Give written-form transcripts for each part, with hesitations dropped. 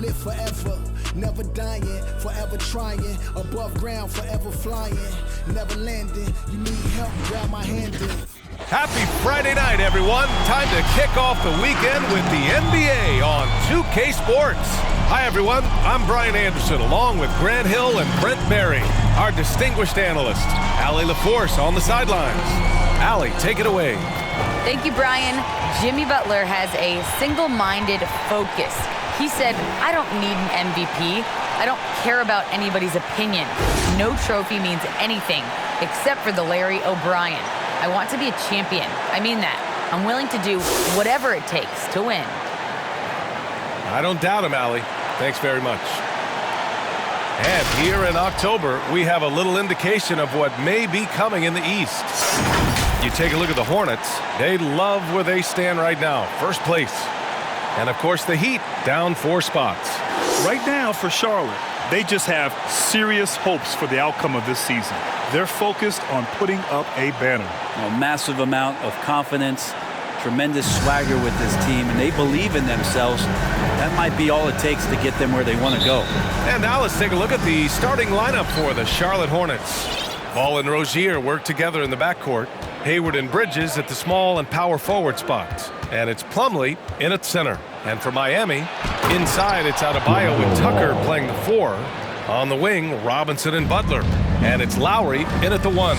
live forever, never dying, forever trying, above ground, forever flying, never landing. You need help, grab my hand in. Happy Friday night, everyone. Time to kick off the weekend with the NBA on 2K Sports. Hi, everyone. I'm Brian Anderson, along with Grant Hill and Brent Berry, our distinguished analyst. Allie LaForce on the sidelines. Allie, take it away. Thank you, Brian. Jimmy Butler has a single-minded focus. He said, I don't need an MVP. I don't care about anybody's opinion. No trophy means anything except for the Larry O'Brien. I want to be a champion. I mean that. I'm willing to do whatever it takes to win. I don't doubt him, Allie. Thanks very much. And here in October, we have a little indication of what may be coming in the East. You take a look at the Hornets. They love where they stand right now, first place. And, of course, the Heat down 4 spots. Right now for Charlotte, they just have serious hopes for the outcome of this season. They're focused on putting up a banner. A massive amount of confidence, tremendous swagger with this team, and they believe in themselves. That might be all it takes to get them where they want to go. And now let's take a look at the starting lineup for the Charlotte Hornets. Ball and Rozier work together in the backcourt. Hayward and Bridges at the small and power forward spots. And it's Plumlee in at center. And for Miami, inside it's Adebayo with Tucker playing the 4. On the wing, Robinson and Butler. And it's Lowry in at the 1.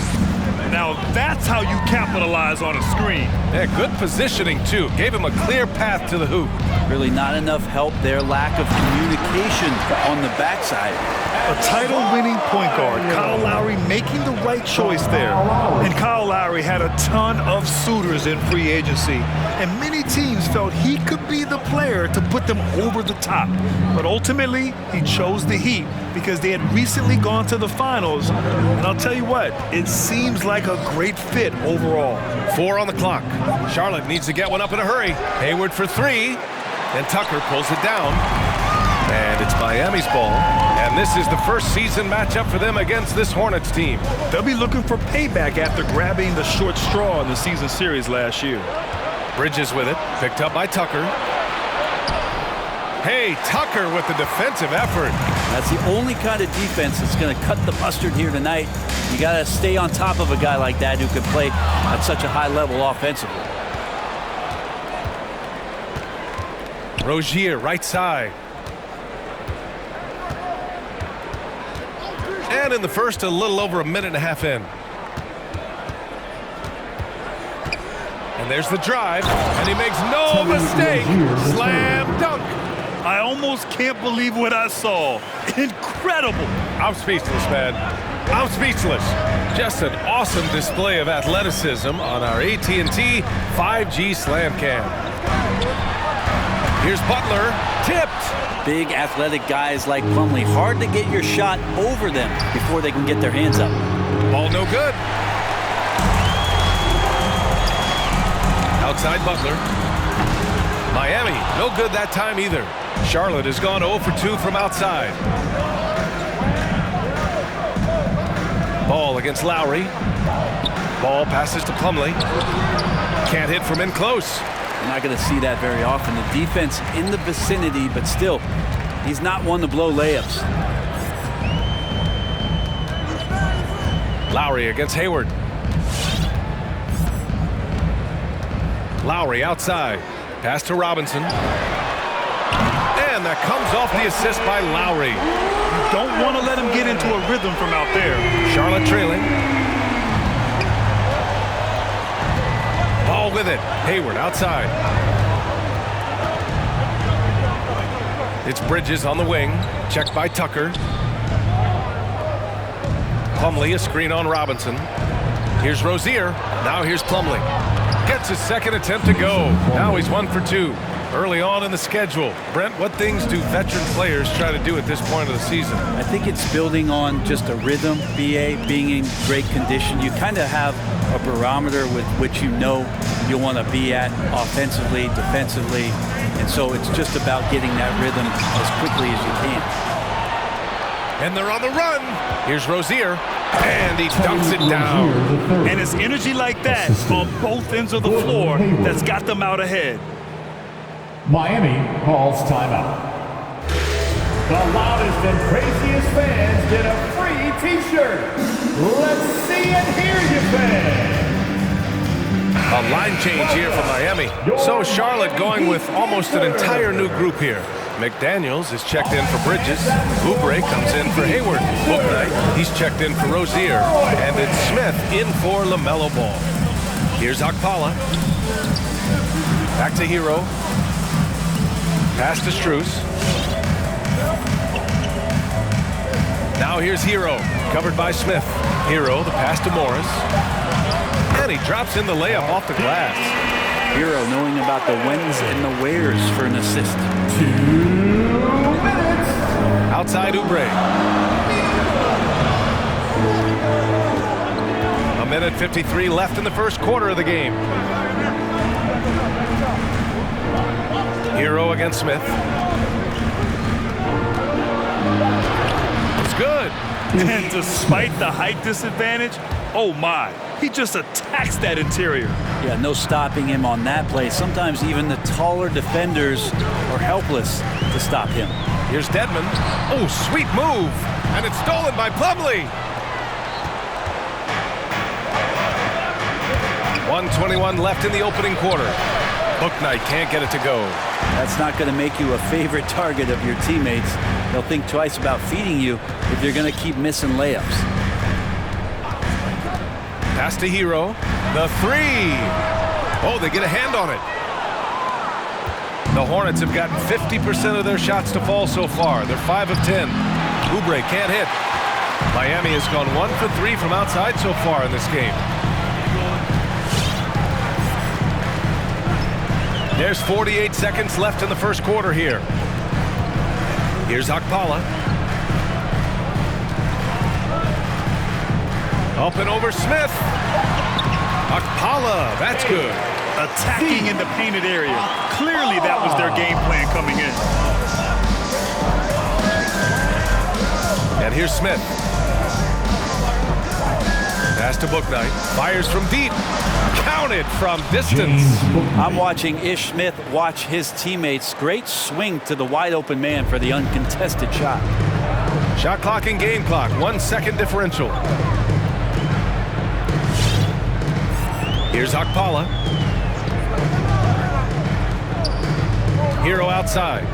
Now that's how you capitalize on a screen. Yeah, good positioning, too. Gave him a clear path to the hoop. Really not enough help there. Lack of communication on the backside. A title-winning point guard, Kyle Lowry, making the right choice there. And Kyle Lowry had a ton of suitors in free agency, and many teams felt he could be the player to put them over the top. But ultimately, he chose the Heat because they had recently gone to the finals. And I'll tell you what, it seems like a great fit overall. 4 on the clock. Charlotte needs to get one up in a hurry. Hayward for 3, and Tucker pulls it down. And it's Miami's ball. And this is the first season matchup for them against this Hornets team. They'll be looking for payback after grabbing the short straw in the season series last year. Bridges with it, picked up by Tucker. Hey, Tucker with the defensive effort. That's the only kind of defense that's going to cut the mustard here tonight. You got to stay on top of a guy like that who can play at such a high level offensively. Rozier, right side. And in the first, a little over a minute and a half in. And there's the drive, and he makes no mistake. Slam dunk. I almost can't believe what I saw. Incredible. I'm speechless, man. I'm speechless. Just an awesome display of athleticism on our AT&T 5G Slam Cam. Here's Butler, tipped. Big athletic guys like Plumlee, hard to get your shot over them before they can get their hands up. Ball no good. Outside Butler. Miami, no good that time either. Charlotte has gone 0 for 2 from outside. Ball against Lowry. Ball passes to Plumlee. Can't hit from in close. You're not going to see that very often. The defense in the vicinity, but still, he's not one to blow layups. Lowry against Hayward. Lowry outside. Pass to Robinson. And that comes off the assist by Lowry. You don't want to let him get into a rhythm from out there. Charlotte trailing. Ball with it. Hayward outside. It's Bridges on the wing. Checked by Tucker. Plumlee, a screen on Robinson. Here's Rozier. Now here's Plumlee. Gets his second attempt to go. Now he's 1 for 2. Early on in the schedule. Brent, what things do veteran players try to do at this point of the season? I think it's building on just a rhythm, BA, being in great condition. You kind of have a barometer with which you know you'll want to be at offensively, defensively, and so it's just about getting that rhythm as quickly as you can. And they're on the run. Here's Rozier, and he dunks it down. And it's energy like that on both ends of the floor that's got them out ahead. Miami calls timeout. The loudest and craziest fans get a free t-shirt. Let's see and hear you, fans. A line change here for Miami. So Charlotte going with almost an entire new group here. McDaniels is checked in for Bridges. Oubre comes in for Hayward. Bouknight, he's checked in for Rozier. And it's Smith in for LaMelo Ball. Here's Okpala. Back to Hero. Pass to Strus. Now here's Hero, covered by Smith. Hero, the pass to Morris. And he drops in the layup off the glass. Hero knowing about the whens and the wheres for an assist. 2 minutes. Outside Oubre. A minute 53 left in the first quarter of the game. Hero against Smith. It's good. And despite the height disadvantage, oh my, he just attacks that interior. Yeah, no stopping him on that play. Sometimes even the taller defenders are helpless to stop him. Here's Dedmon. Oh, sweet move. And it's stolen by Plumlee. 1:21 left in the opening quarter. Bouknight can't get it to go. That's not going to make you a favorite target of your teammates. They'll think twice about feeding you if you're going to keep missing layups. Pass to Hero. The three. Oh, they get a hand on it. The Hornets have gotten 50% of their shots to fall so far. They're 5 of 10. Oubre can't hit. Miami has gone 1 for 3 from outside so far in this game. There's 48 seconds left in the first quarter here. Here's Okpala. Up and over Smith. Okpala, that's good. Attacking in the painted area. Clearly that was their game plan coming in. And here's Smith. Pass to Bouknight. Fires from deep. Counted from distance. I'm watching Ish Smith watch his teammates. Great swing to the wide open man for the uncontested shot. Shot clock and game clock. 1 second differential. Here's Okpala. Hero outside.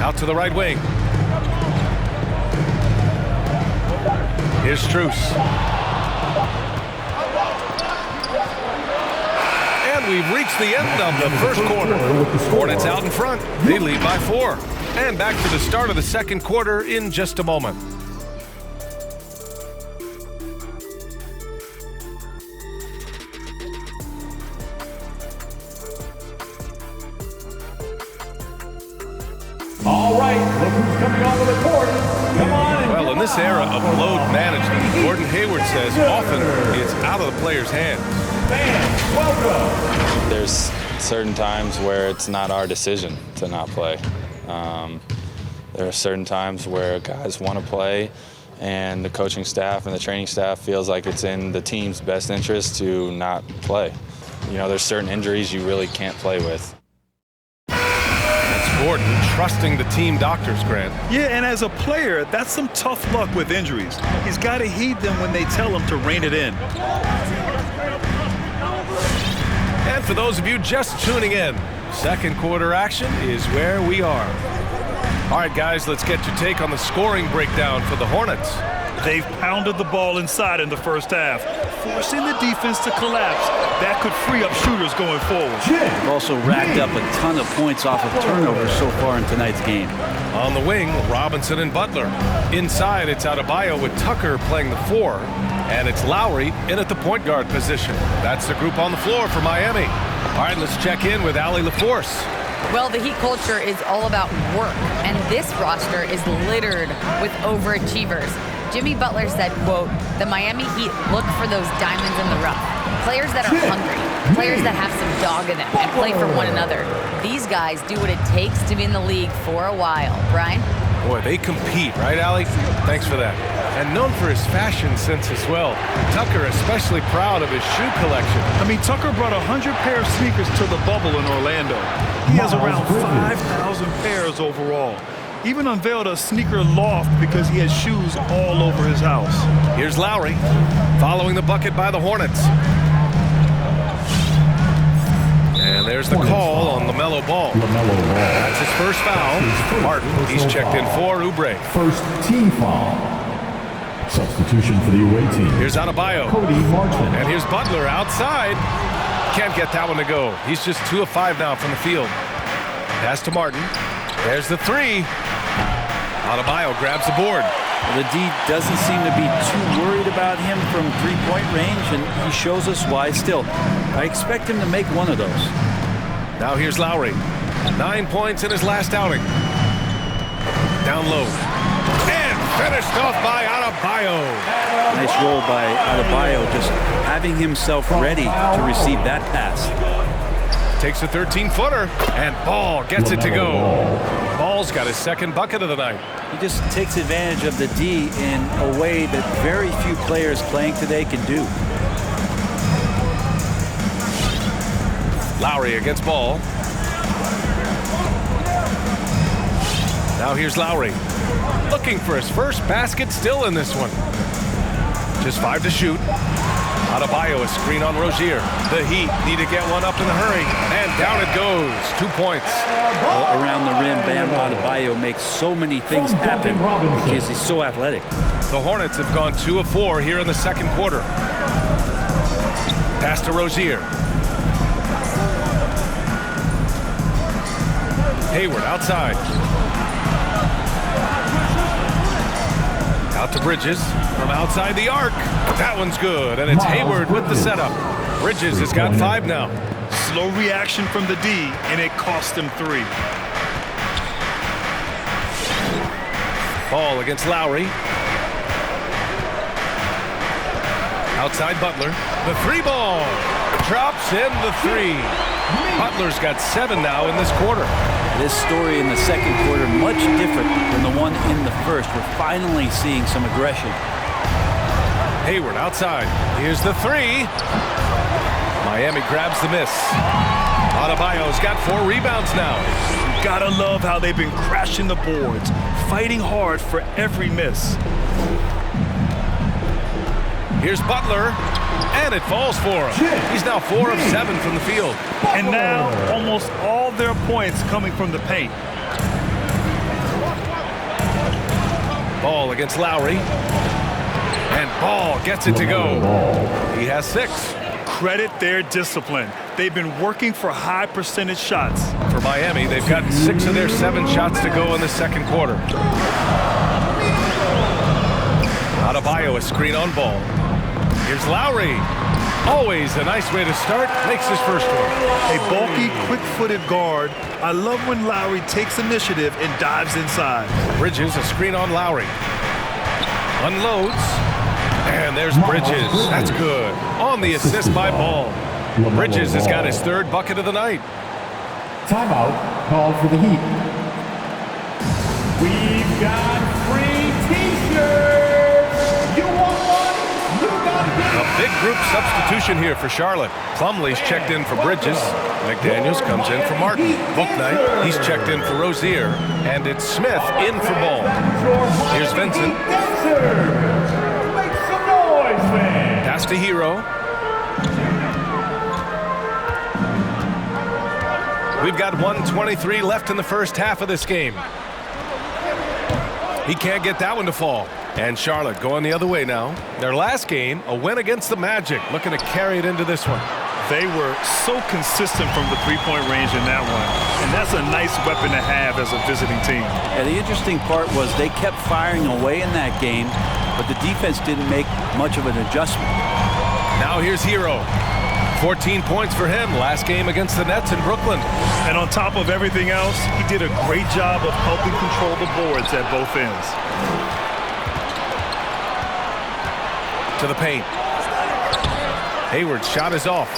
Out to the right wing. Here's Strus. And we've reached the end of the first quarter. Hornets out in front. They lead by 4. And back to the start of the second quarter in just a moment. All right, look who's coming onto the court. Come on. Well, in this era of load management, Gordon Hayward says often it's out of the player's hands. Fans, welcome. There's certain times where it's not our decision to not play. There are certain times where guys want to play, and the coaching staff and the training staff feels like it's in the team's best interest to not play. You know, there's certain injuries you really can't play with. Gordon trusting the team doctors, Grant. Yeah, and as a player, that's some tough luck with injuries. He's got to heed them when they tell him to rein it in. And for those of you just tuning in, second quarter action is where we are. All right, guys, let's get your take on the scoring breakdown for the Hornets. They've pounded the ball inside in the first half, forcing the defense to collapse. That could free up shooters going forward. They've also racked up a ton of points off of turnovers so far in tonight's game. On the wing, Robinson and Butler. Inside, it's Adebayo with Tucker playing the 4. And it's Lowry in at the point guard position. That's the group on the floor for Miami. All right, let's check in with Allie LaForce. Well, the Heat culture is all about work, and this roster is littered with overachievers. Jimmy Butler said, quote, "The Miami Heat look for those diamonds in the rough. Players that are hungry, players that have some dog in them and play for one another. These guys do what it takes to be in the league for a while." Brian? Boy, they compete, right, Allie? Thanks for that. And known for his fashion sense as well. Tucker especially proud of his shoe collection. I mean, Tucker brought 100 pair of sneakers to the bubble in Orlando. He has around 5,000 pairs overall. Even unveiled a sneaker loft because he has shoes all over his house. Here's Lowry, following the bucket by the Hornets. And there's the call on LaMelo Ball. That's his first foul. Martin, he's checked in for Oubre. First team foul. Substitution for the away team. Here's Adebayo. Cody Martin. And here's Butler outside. Can't get that one to go. He's just 2 of 5 now from the field. Pass to Martin. There's the three. Adebayo grabs the board. The D doesn't seem to be too worried about him from three-point range, and he shows us why still. I expect him to make one of those. Now here's Lowry. 9 points in his last outing. Down low. And finished off by Adebayo. Nice roll by Adebayo, just having himself ready to receive that pass. Takes a 13-footer, and Ball gets it to go. Ball's got his second bucket of the night. He just takes advantage of the D in a way that very few players playing today can do. Lowry against Ball. Now here's Lowry. Looking for his first basket still in this one. Just 5 to shoot. Adebayo, a screen on Rozier. The Heat need to get one up in a hurry. And down it goes. 2 points. Well, around the rim, Bam Adebayo makes so many things happen because he's so athletic. The Hornets have gone 2 of 4 here in the second quarter. Pass to Rozier. Hayward outside. Out to Bridges from outside the arc. That one's good, and it's Hayward with the setup. Bridges has got 5 now. Slow reaction from the D, and it cost him 3. Ball against Lowry. Outside Butler. The 3-ball. Drops in the 3. Butler's got 7 now in this quarter. This story in the second quarter much different than the one in the first. We're finally seeing some aggression. Hayward outside. Here's the 3. Miami grabs the miss. Adebayo's got 4 rebounds now. Gotta love how they've been crashing the boards, fighting hard for every miss. Here's Butler, and it falls for him. He's now 4 of 7 from the field. And now almost all their points coming from the paint. Ball against Lowry. And Ball gets it to go. He has 6. Credit their discipline. They've been working for high percentage shots. For Miami, they've gotten 6 of their 7 shots to go in the second quarter. Adebayo, a screen on Ball. Here's Lowry. Always a nice way to start. Makes his first one. A bulky, quick-footed guard. I love when Lowry takes initiative and dives inside. Bridges, a screen on Lowry. Unloads. And there's Bridges. That's good. On the assist by Ball. Bridges has got his 3rd bucket of the night. Timeout called for the Heat. We've got free T-shirts. You want one? You got it. A big group substitution here for Charlotte. Plumlee's checked in for Bridges. McDaniels comes in for Martin. Bouknight, he's checked in for Rozier. And it's Smith in for Ball. Here's Vincent. Make some noise, man. Pass to Hero. We've got 1:23 left in the first half of this game. He can't get that one to fall. And Charlotte going the other way now. Their last game, a win against the Magic, looking to carry it into this one. They were so consistent from the three-point range in that one. And that's a nice weapon to have as a visiting team. Yeah, the interesting part was they kept firing away in that game, but the defense didn't make much of an adjustment. Now here's Hero. 14 points for him last game against the Nets in Brooklyn. And on top of everything else, he did a great job of helping control the boards at both ends. To the paint. Hayward's shot is off.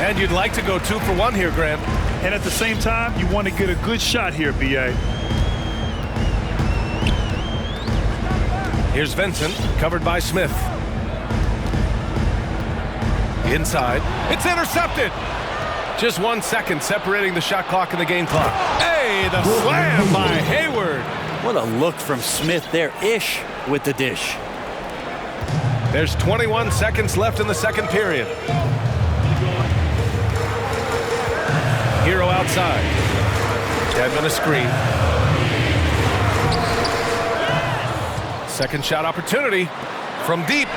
And you'd like to go 2 for 1 here, Grant. And at the same time, you want to get a good shot here, B.A. Here's Vincent, covered by Smith. Inside. It's intercepted. Just 1 second separating the shot clock and the game clock. Hey, the slam by Hayward. What a look from Smith there. Ish with the dish. There's 21 seconds left in the second period. Hero outside. Deadman a screen. Second shot opportunity from deep.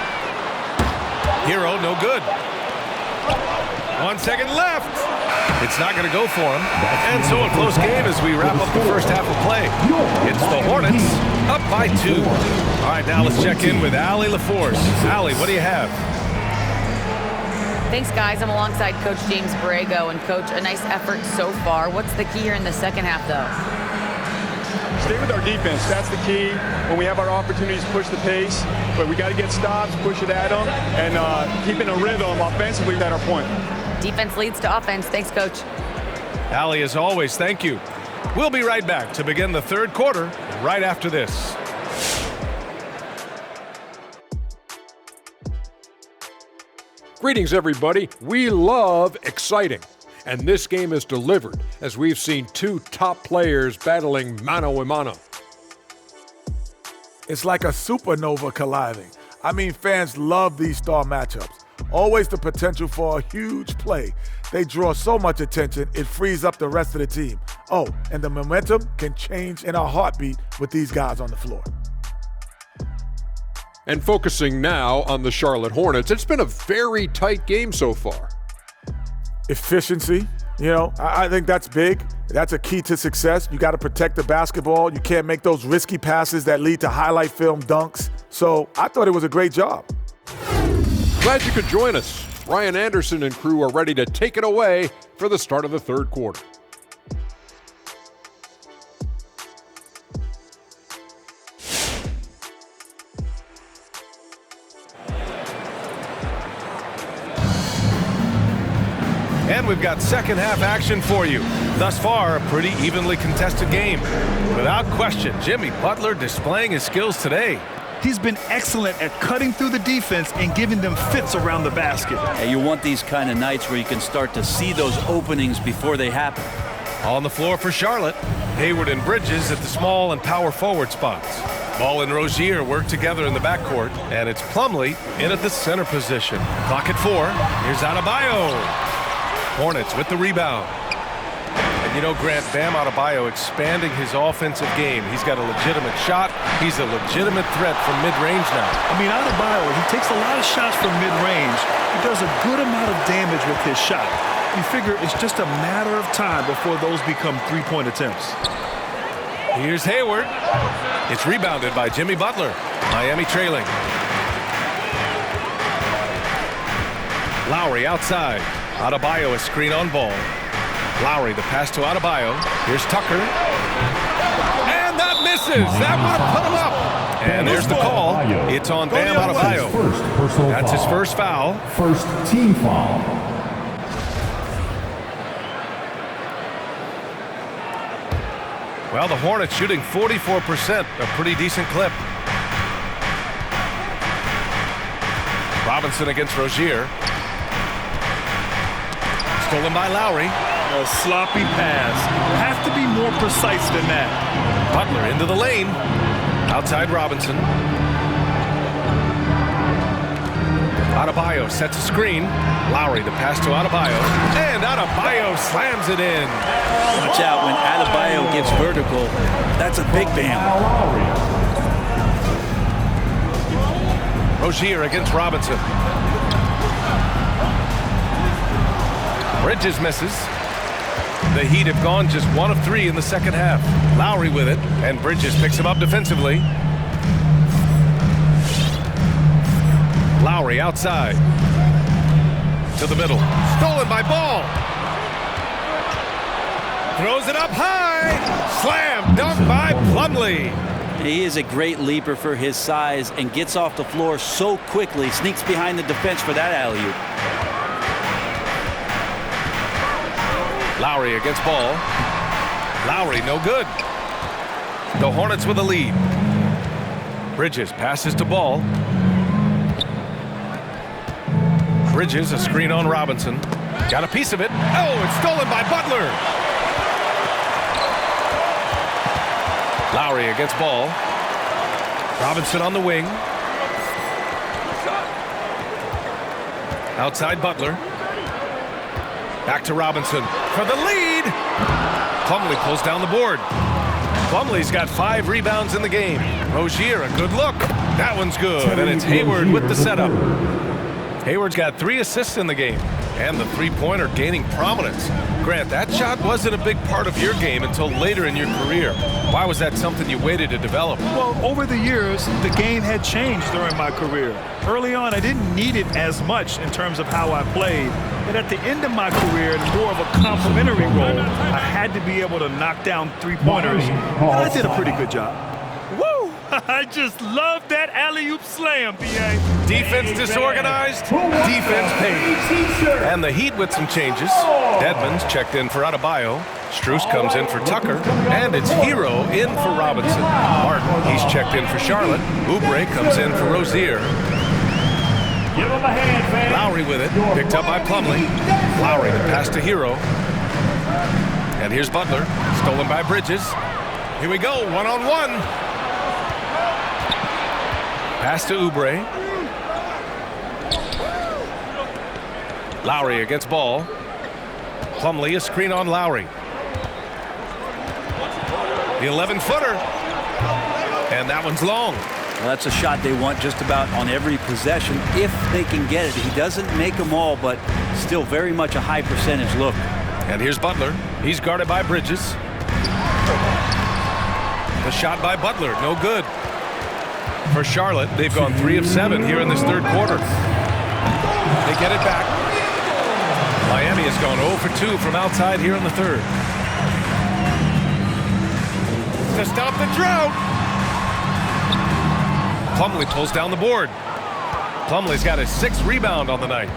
Hero no good. 1 second left. It's not going to go for him. And so a close game as we wrap up the first half of play. It's the Hornets up by 2. All right, now let's check in with Allie LaForce. Allie, what do you have? Thanks, guys. I'm alongside Coach James Borrego. And, Coach, a nice effort so far. What's the key here in the second half, though? Stay with our defense. That's the key. When we have our opportunities, push the pace. But we got to get stops, push it at them, and keep in a rhythm offensively at our point. Defense leads to offense. Thanks, Coach. Allie, as always, thank you. We'll be right back to begin the third quarter right after this. Greetings, everybody. We love exciting. And this game is delivered as we've seen two top players battling mano a mano. It's like a supernova colliding. I mean, fans love these star matchups. Always the potential for a huge play. They draw so much attention, it frees up the rest of the team. Oh, and the momentum can change in a heartbeat with these guys on the floor. And focusing now on the Charlotte Hornets, it's been a very tight game so far. Efficiency, I think that's big. That's a key to success. You got to protect the basketball. You can't make those risky passes that lead to highlight film dunks. So I thought it was a great job. Glad you could join us. Ryan Anderson and crew are ready to take it away for the start of the third quarter. And we've got second half action for you. Thus far, a pretty evenly contested game. Without question, Jimmy Butler displaying his skills today. He's been excellent at cutting through the defense and giving them fits around the basket. And you want these kind of nights where you can start to see those openings before they happen. On the floor for Charlotte, Hayward and Bridges at the small and power forward spots. Ball and Rozier work together in the backcourt, and it's Plumlee in at the center position. Clock at 4. Here's Adebayo. Hornets with the rebound. And Grant, Bam Adebayo expanding his offensive game. He's got a legitimate shot. He's a legitimate threat from mid-range now. Adebayo, he takes a lot of shots from mid-range. He does a good amount of damage with his shot. You figure it's just a matter of time before those become three-point attempts. Here's Hayward. It's rebounded by Jimmy Butler. Miami trailing. Lowry outside. Adebayo a screen on ball. Lowry the pass to Adebayo. Here's Tucker. And that misses. That would have put him up. And there's the call. It's on Bam Adebayo. That's his first foul. First team foul. Well, the Hornets shooting 44%, a pretty decent clip. Robinson against Rozier. Stolen by Lowry. A sloppy pass. Have to be more precise than that. Butler into the lane. Outside Robinson. Adebayo sets a screen. Lowry the pass to Adebayo. And Adebayo slams it in. Watch out when Adebayo gets vertical. That's a big Bam. Rozier against Robinson. Bridges misses. The Heat have gone just 1 of 3 in the second half. Lowry with it, and Bridges picks him up defensively. Lowry outside. To the middle. Stolen by Ball. Throws it up high. Slam dunk by Plumlee. He is a great leaper for his size and gets off the floor so quickly. Sneaks behind the defense for that alley-oop. Lowry against Ball. Lowry no good. The Hornets with a lead. Bridges passes to Ball. Bridges a screen on Robinson. Got a piece of it. Oh, it's stolen by Butler. Lowry against ball. Robinson on the wing. Outside Butler. Back to Robinson for the lead. Plumlee pulls down the board. Plumlee's got 5 rebounds in the game. Rozier, a good look. That one's good, and it's Hayward with the setup. Hayward's got 3 assists in the game, and the three-pointer gaining prominence. Grant, that shot wasn't a big part of your game until later in your career. Why was that something you waited to develop? Well, over the years, the game had changed during my career. Early on, I didn't need it as much in terms of how I played. But at the end of my career, in more of a complementary role, I had to be able to knock down three-pointers, and I did a pretty good job. Woo! I just love that alley-oop slam, B.A. Defense disorganized, defense paid. And the Heat with some changes. Dedmon's checked in for Adebayo. Strus comes in for Tucker. And it's Hero in for Robinson. Martin, he's checked in for Charlotte. Oubre comes in for Rozier. Give him a hand, man. Lowry with it, picked up by Plumlee. Lowry, the pass to Hero. And here's Butler, stolen by Bridges. Here we go, one-on-one. Pass to Oubre. Lowry against ball. Plumlee, a screen on Lowry. The 11-footer. And that one's long. Well, that's a shot they want just about on every possession if they can get it. He doesn't make them all, but still very much a high percentage look. And here's Butler. He's guarded by Bridges. The shot by Butler, no good. For Charlotte, they've gone 3 of 7 here in this third quarter. They get it back. Miami has gone 0 for 2 from outside here in the third. To stop the drought. Plumlee pulls down the board. Plumlee's got his 6th rebound on the night.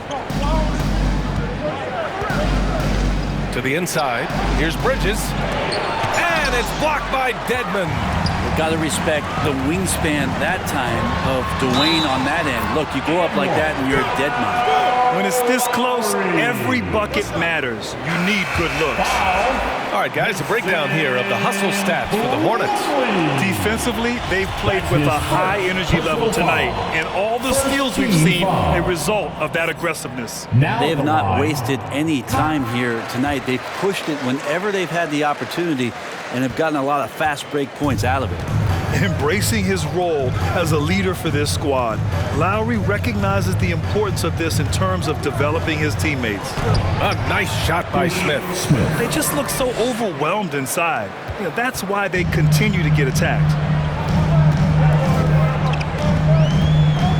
To the inside. Here's Bridges. And it's blocked by Dedmon. We've got to respect the wingspan that time of Dwayne on that end. Look, you go up like that and you're a Dedmon. When it's this close, every bucket matters. You need good looks. All right, guys, a breakdown here of the hustle stats for the Hornets. Defensively, they've played with a high energy level tonight, and all the steals we've seen a result of that aggressiveness. They have not wasted any time here tonight. They've pushed it whenever they've had the opportunity and have gotten a lot of fast break points out of it. Embracing his role as a leader for this squad, Lowry recognizes the importance of this in terms of developing his teammates. A nice shot by Smith. They just look so overwhelmed inside. You know, that's why they continue to get attacked.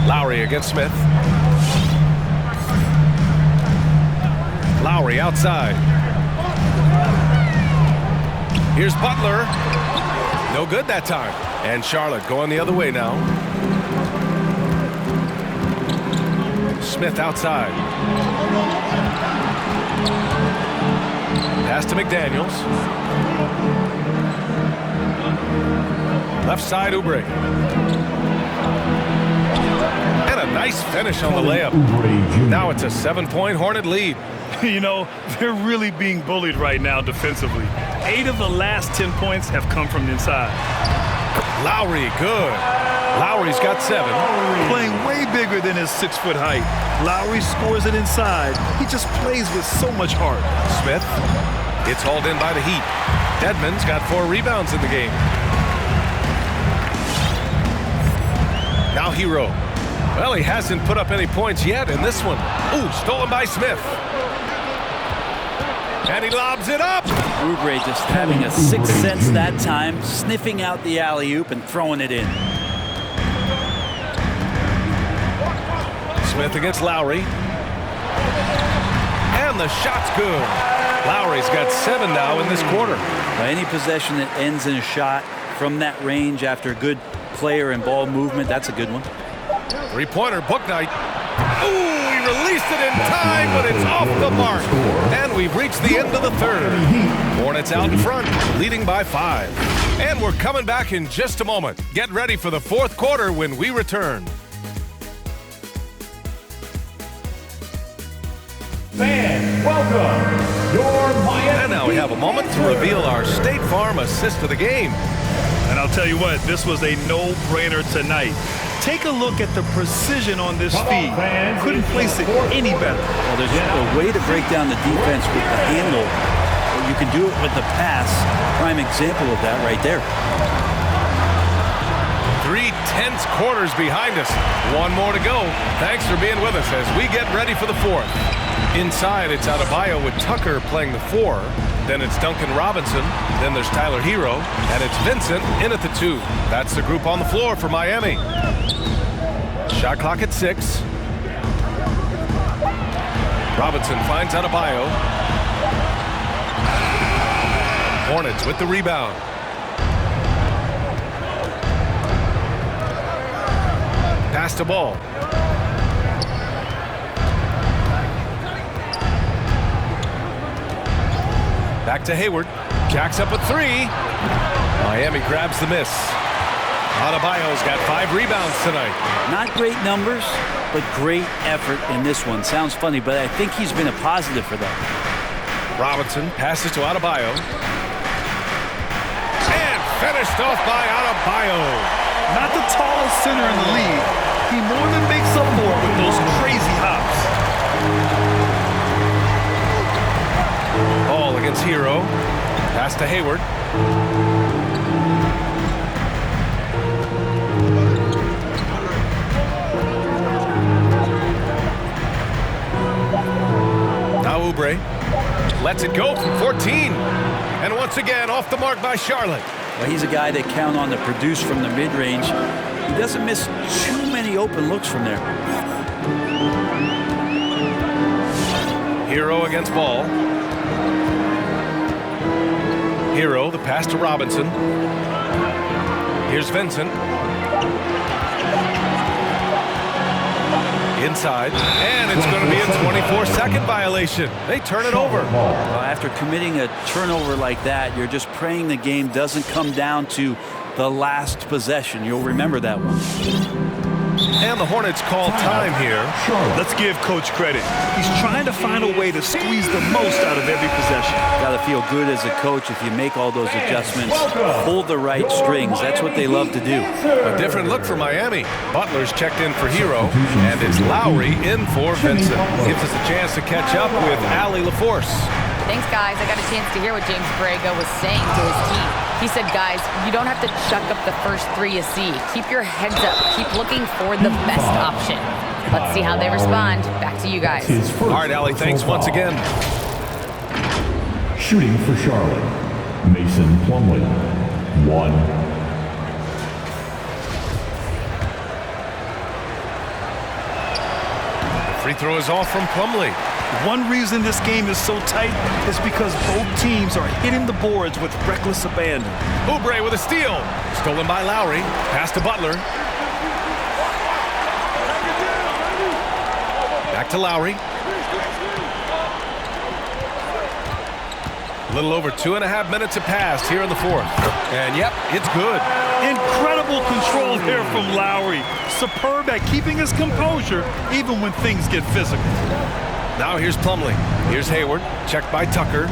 Lowry against Smith. Lowry outside. Here's Butler. No good that time. And Charlotte going the other way now. Smith outside. Pass to McDaniels. Left side, Oubre. And a nice finish on the layup. Now it's a 7-point Hornet lead. You know, they're really being bullied right now defensively. 8 of the last 10 points have come from inside. Lowry, good. Lowry's got 7. Playing way bigger than his 6-foot height. Lowry scores it inside. He just plays with so much heart. Smith, it's hauled in by the Heat. Dedmon's got 4 rebounds in the game. Now Hero. Well, he hasn't put up any points yet in this one. Ooh, stolen by Smith. And he lobs it up. Oubre just having a sixth sense that time, sniffing out the alley-oop and throwing it in. Smith against Lowry. And the shot's good. Lowry's got 7 now in this quarter. Any possession that ends in a shot from that range after a good player and ball movement, that's a good one. 3-pointer, book night. Ooh, he released it in time, but it's off the mark. And we've reached the end of the third. Hornets out in front, leading by 5. And we're coming back in just a moment. Get ready for the fourth quarter when we return. Fans, welcome your Miami. And now we have a moment to reveal our State Farm assist of the game. And I'll tell you what, this was a no-brainer tonight. Take a look at the precision on this feed. Couldn't place it any better. Well, there's a way to break down the defense with the handle. You can do it with the pass. Prime example of that right there. 3 tense quarters behind us. One more to go. Thanks for being with us as we get ready for the fourth. Inside, it's Adebayo with Tucker playing the 4. Then it's Duncan Robinson. Then there's Tyler Hero. And it's Vincent in at the 2. That's the group on the floor for Miami. Shot clock at 6. Robinson finds Adebayo. Hornets with the rebound. Pass the ball. Back to Hayward. Jacks up a 3. Miami grabs the miss. Adebayo's got 5 rebounds tonight. Not great numbers, but great effort in this one. Sounds funny, but I think he's been a positive for them. Robinson passes to Adebayo. And finished off by Adebayo. Not the tallest center in the league. He more than makes up for it with those crazy hops. Ball against Hero. Pass to Hayward. Now Oubre lets it go from 14. And once again, off the mark by Charlotte. Well, he's a guy they count on to produce from the mid-range. He doesn't miss too many open looks from there. Hero against Ball. Hero, the pass to Robinson. Here's Vincent. Inside, and it's going to be a 24-second violation. They turn it over. Well, after committing a turnover like that, you're just praying the game doesn't come down to the last possession. You'll remember that one. And the Hornets call time here. Let's give Coach credit. He's trying to find a way to squeeze the most out of every possession. Got to feel good as a coach if you make all those adjustments. Pull the right strings. That's what they love to do. A different look for Miami. Butler's checked in for Hero, and it's Lowry in for Vincent. Gives us a chance to catch up with Allie LaForce. Thanks, guys. I got a chance to hear what James Borrego was saying to his team. He said, guys, you don't have to chuck up the first 3 you see. Keep your heads up. Keep looking for the best option. Let's see how they respond. Back to you guys. All right, Allie, thanks once again. Shooting for Charlotte, Mason Plumlee, 1. Free throw is off from Plumlee. One reason this game is so tight is because both teams are hitting the boards with reckless abandon. Oubre with a steal. Stolen by Lowry. Pass to Butler. Back to Lowry. A little over 2.5 minutes have passed here in the fourth. And yep, it's good. Incredible control here from Lowry. Superb at keeping his composure even when things get physical. Now here's Plumlee. Here's Hayward. Checked by Tucker.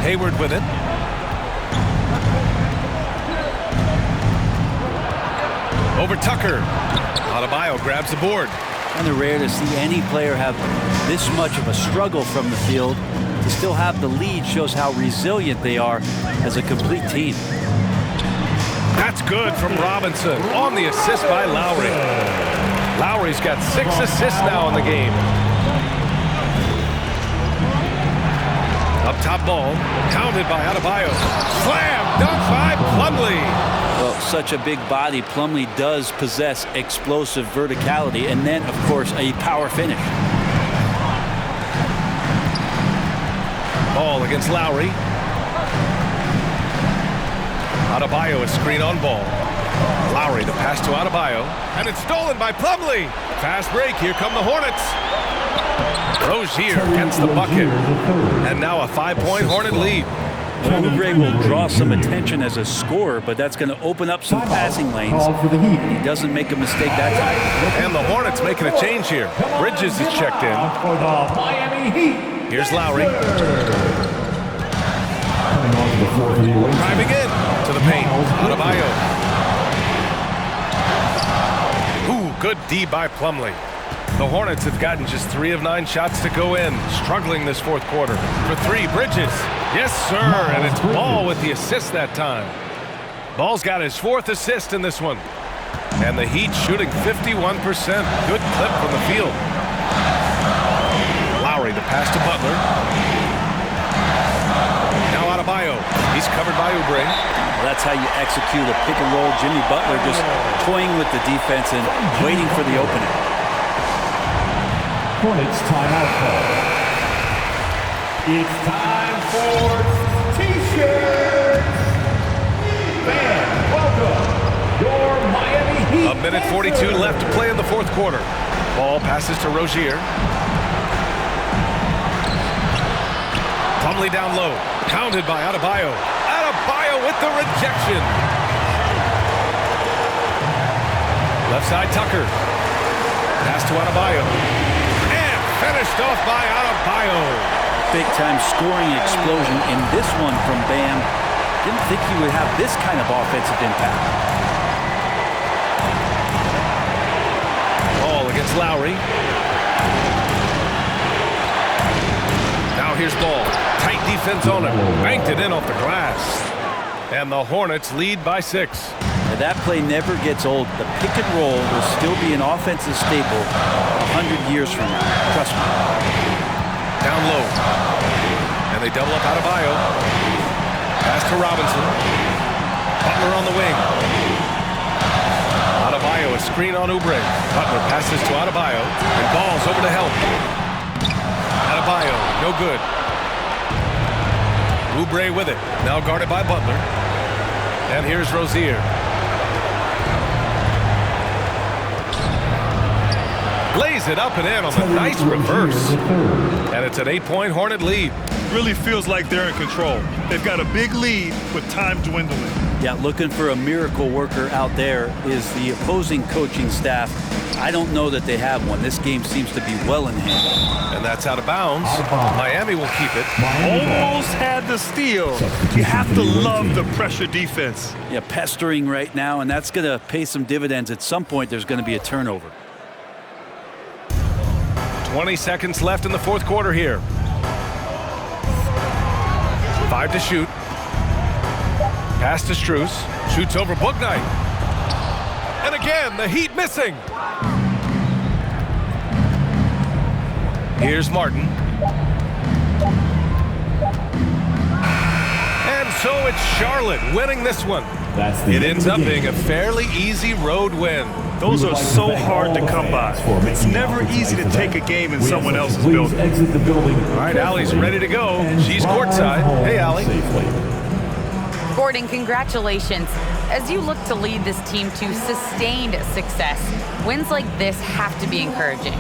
Hayward with it. Over Tucker. Adebayo grabs the board. Kind of rare to see any player have this much of a struggle from the field. To still have the lead shows how resilient they are as a complete team. That's good from Robinson on the assist by Lowry. Lowry's got 6 assists now in the game. Up top ball, counted by Adebayo. Slam, dunk by Plumlee. Well, such a big body, Plumlee does possess explosive verticality and then, of course, a power finish. Ball against Lowry. Adebayo is screen on ball. Lowry, the pass to Adebayo, and it's stolen by Plumlee. Fast break, here come the Hornets. Rozier gets the bucket, and now a 5-point Hornet lead. Oubre will draw some attention as a scorer, but that's going to open up some passing lanes. He doesn't make a mistake that time. And the Hornets making a change here. Bridges is checked in. For the Miami Heat. Here's Lowry. Driving in to the paint. Adebayo. Ooh, good D by Plumlee. The Hornets have gotten just 3 of 9 shots to go in, struggling this fourth quarter. For 3, Bridges. Yes, sir, and it's Ball with the assist that time. Ball's got his 4th assist in this one. And the Heat shooting 51%. Good clip from the field. Lowry, the pass to Butler. Now Adebayo. He's covered by Oubre. Well, that's how you execute a pick and roll. Jimmy Butler just toying with the defense and waiting for the opening. Hornets timeout call. It's time for T-shirts. Fans, welcome your Miami Heat. A minute 42 left to play in the fourth quarter. Ball passes to Rozier. Plumlee down low. Counted by Adebayo. Adebayo with the rejection. Left side Tucker. Pass to Adebayo. Finished off by Adebayo. Big-time scoring explosion in this one from Bam. Didn't think he would have this kind of offensive impact. Ball against Lowry. Now here's Ball. Tight defense on him. Banked it in off the glass. And the Hornets lead by 6. Now that play never gets old. The pick and roll will still be an offensive staple 100 years from now. Trust me. Down low. And they double up Adebayo. Pass to Robinson. Butler on the wing. Adebayo, a screen on Oubre. Butler passes to Adebayo. And Ball's over to help. Adebayo, no good. Oubre with it. Now guarded by Butler. And here's Rozier. Lays it up and in on the nice reverse. And it's an 8-point Hornet lead. Really feels like they're in control. They've got a big lead with time dwindling. Yeah, looking for a miracle worker out there is the opposing coaching staff. I don't know that they have one. This game seems to be well in hand. And that's out of bounds. Miami will keep it. Almost had the steal. You have to love the pressure defense. Yeah, pestering right now, and that's going to pay some dividends. At some point, there's going to be a turnover. 20 seconds left in the fourth quarter here. 5 to shoot. Pass to Strus. Shoots over Bouknight. And again, the Heat missing. Here's Martin. And so it's Charlotte winning this one. It ends up being a fairly easy road win. Those are so hard to come by. It's never easy to take a game in someone else's building. All right, Allie's ready to go. She's courtside. Hey, Allie. Gordon, congratulations. As you look to lead this team to sustained success, wins like this have to be encouraging.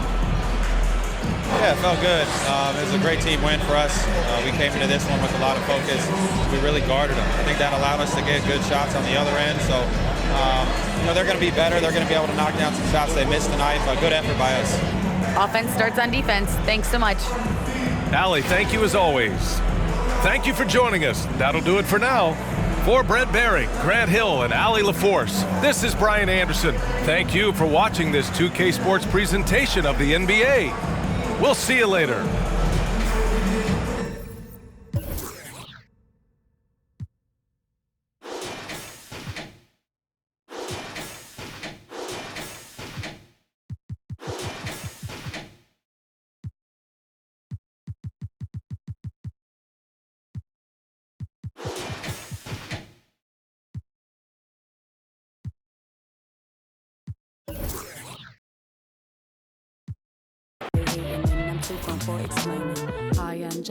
Yeah, it felt good. It was a great team win for us. We came into this one with a lot of focus. We really guarded them. I think that allowed us to get good shots on the other end. So, they're going to be better. They're going to be able to knock down some shots they missed tonight. But good effort by us. Offense starts on defense. Thanks so much. Allie, thank you as always. Thank you for joining us. That'll do it for now. For Brent Barry, Grant Hill, and Allie LaForce, this is Brian Anderson. Thank you for watching this 2K Sports presentation of the NBA. We'll see you later. Too gone for explaining. I am